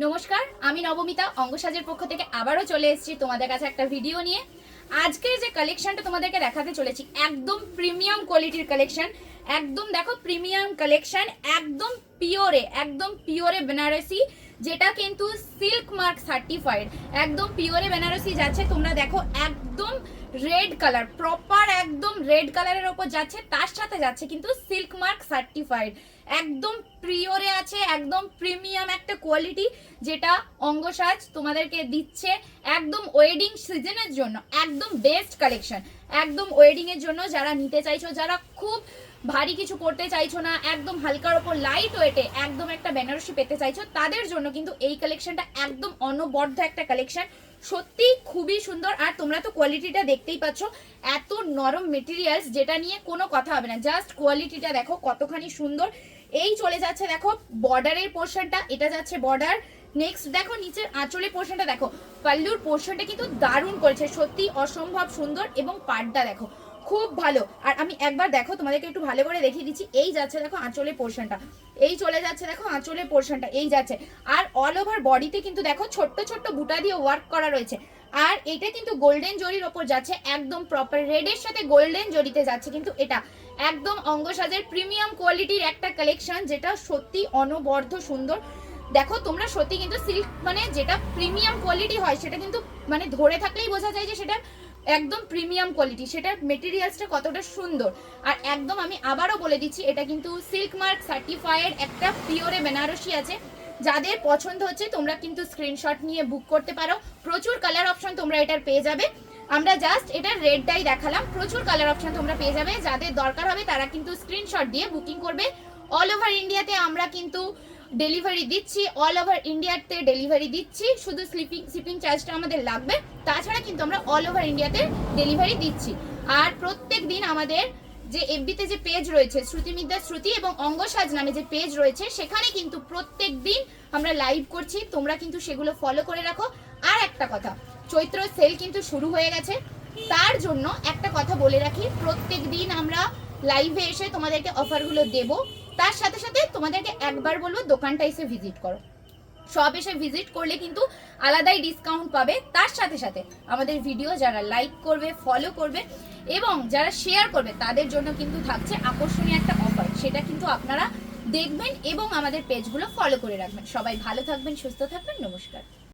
নমস্কার, আমি নবমিতা অঙ্গসাজের পক্ষ থেকে আবারও চলে এসেছি তোমাদের কাছে একটা ভিডিও নিয়ে। আজকের যে কালেকশনটা তোমাদেরকে দেখাতে চলেছি একদম প্রিমিয়াম কোয়ালিটির কালেকশন। একদম দেখো প্রিমিয়াম কালেকশন, একদম পিওরে বেনারসি, যেটা কিন্তু সিল্ক মার্ক সার্টিফাইড। একদম পিওরে বেনারসি যাচ্ছে, তোমরা দেখো একদম রেড কালার, প্রপার একদম রেড কালারের ওপর যাচ্ছে, তার সাথে যাচ্ছে কিন্তু সিল্ক মার্ক সার্টিফাইড। একদম পিওরে আছে, একদম প্রিমিয়াম একটা কোয়ালিটি, যেটা অঙ্গসাজ তোমাদেরকে দিচ্ছে একদম ওয়েডিং সিজনের জন্য। একদম বেস্ট কালেকশন, একদম ওয়েডিং এর জন্য যারা নিতে চাইছো, যারা খুব ভারী কিছু পড়তে চাইছো না, একদম হালকার ওপর লাইট ওয়েটে একদম একটা বেনারসি পেতে চাইছো, তাদের জন্য কিন্তু এই কালেকশনটা একদম অনবদ্য একটা কালেকশন। সত্যি খুবই সুন্দর। আর তোমরা তো কোয়ালিটিটা দেখতেই পাচ্ছ, এত নরম মেটেরিয়ালস, যেটা নিয়ে কোনো কথা হবে না। জাস্ট কোয়ালিটিটা দেখো কতখানি সুন্দর। এই চলে যাচ্ছে দেখো বর্ডারের পোর্শনটা, এটা যাচ্ছে বর্ডার। নেক্সট দেখো নিচের আঁচলের পোর্শনটা দেখো, পাল্লুর পোর্শনটা কিন্তু দারুণ করেছে, সত্যি অসম্ভব সুন্দর। এবং পাড়টা দেখো খুব ভালো। আর আমি একবার দেখো তোমাদেরকে একটু ভালো করে দেখিয়ে দিচ্ছি। এই যাচ্ছে দেখো আঁচলের পোর্শনটা, এই চলে যাচ্ছে দেখো আঁচলের পোর্শনটা, এই যাচ্ছে। আর অল ওভার বডিতে কিন্তু দেখো ছোট্ট ছোট্ট বুটা দিয়ে ওয়ার্ক করা রয়েছে। আর এটা কিন্তু গোল্ডেন জরির ওপর যাচ্ছে, একদম প্রপার রেডের সাথে গোল্ডেন জরিতে যাচ্ছে। কিন্তু এটা একদম অঙ্গসাজের প্রিমিয়াম কোয়ালিটির একটা কালেকশন, যেটা সত্যি অনবদ্য সুন্দর। দেখো তোমরা সত্যি কিন্তু সিল্ক মানে যেটা প্রিমিয়াম কোয়ালিটি হয়, সেটা কিন্তু মানে ধরে থাকলেই বোঝা যায় যে সেটা একদম প্রিমিয়াম কোয়ালিটি, সেটার মেটেরিয়ালসটা কতটা সুন্দর। আর একদম আমি আবারও বলে দিচ্ছি, এটা কিন্তু সিল্ক মার্ক সার্টিফাইড একটা পিওরে বেনারসি আছে। যাদের পছন্দ হচ্ছে তোমরা কিন্তু স্ক্রিনশট নিয়ে বুক করতে পারো। প্রচুর কালার অপশন তোমরা এটার পেয়ে যাবে। আমরা জাস্ট এটার রেডটাই দেখালাম, প্রচুর কালার অপশন তোমরা পেয়ে যাবে। যাদের দরকার হবে তারা কিন্তু স্ক্রিনশট দিয়ে বুকিং করবে। অল ওভার ইন্ডিয়াতে আমরা কিন্তু ডেলিভারি দিচ্ছি, অল ওভার ইন্ডিয়াতে ডেলিভারি দিচ্ছি। শুধু শিপিং চার্জটা আমাদের লাগবে, তাছাড়া কিন্তু আমরা অল ওভার ইন্ডিয়াতে ডেলিভারি দিচ্ছি। আর প্রত্যেক দিন আমাদের যে এফবিতে যে পেজ রয়েছে শ্রুতিমিদ্যা শ্রুতি এবং অঙ্গসাজ নামে যে পেজ রয়েছে, সেখানে কিন্তু প্রত্যেক দিন আমরা লাইভ করছি, তোমরা কিন্তু সেগুলো ফলো করে রাখো। আর একটা কথা, চৈত্র সেল কিন্তু শুরু হয়ে গেছে, তার জন্য একটা কথা বলে রাখি, প্রত্যেক দিন আমরা লাইভে এসে তোমাদেরকে অফারগুলো দেব। তার সাথে সাথে তোমাদেরকে একবার বলবো দোকানটা এসে ভিজিট করো। সব এসে ভিজিট করলে কিন্তু আলাদাই ডিসকাউন্ট পাবে। তার সাথে সাথে আমাদের ভিডিও যারা লাইক করবে, ফলো করবে এবং যারা শেয়ার করবে, তাদের জন্য কিন্তু থাকছে আকর্ষণীয় একটা অফার। সেটা কিন্তু আপনারা দেখবেন এবং আমাদের পেজগুলো ফলো করে রাখবেন। সবাই ভালো থাকবেন, সুস্থ থাকবেন। নমস্কার।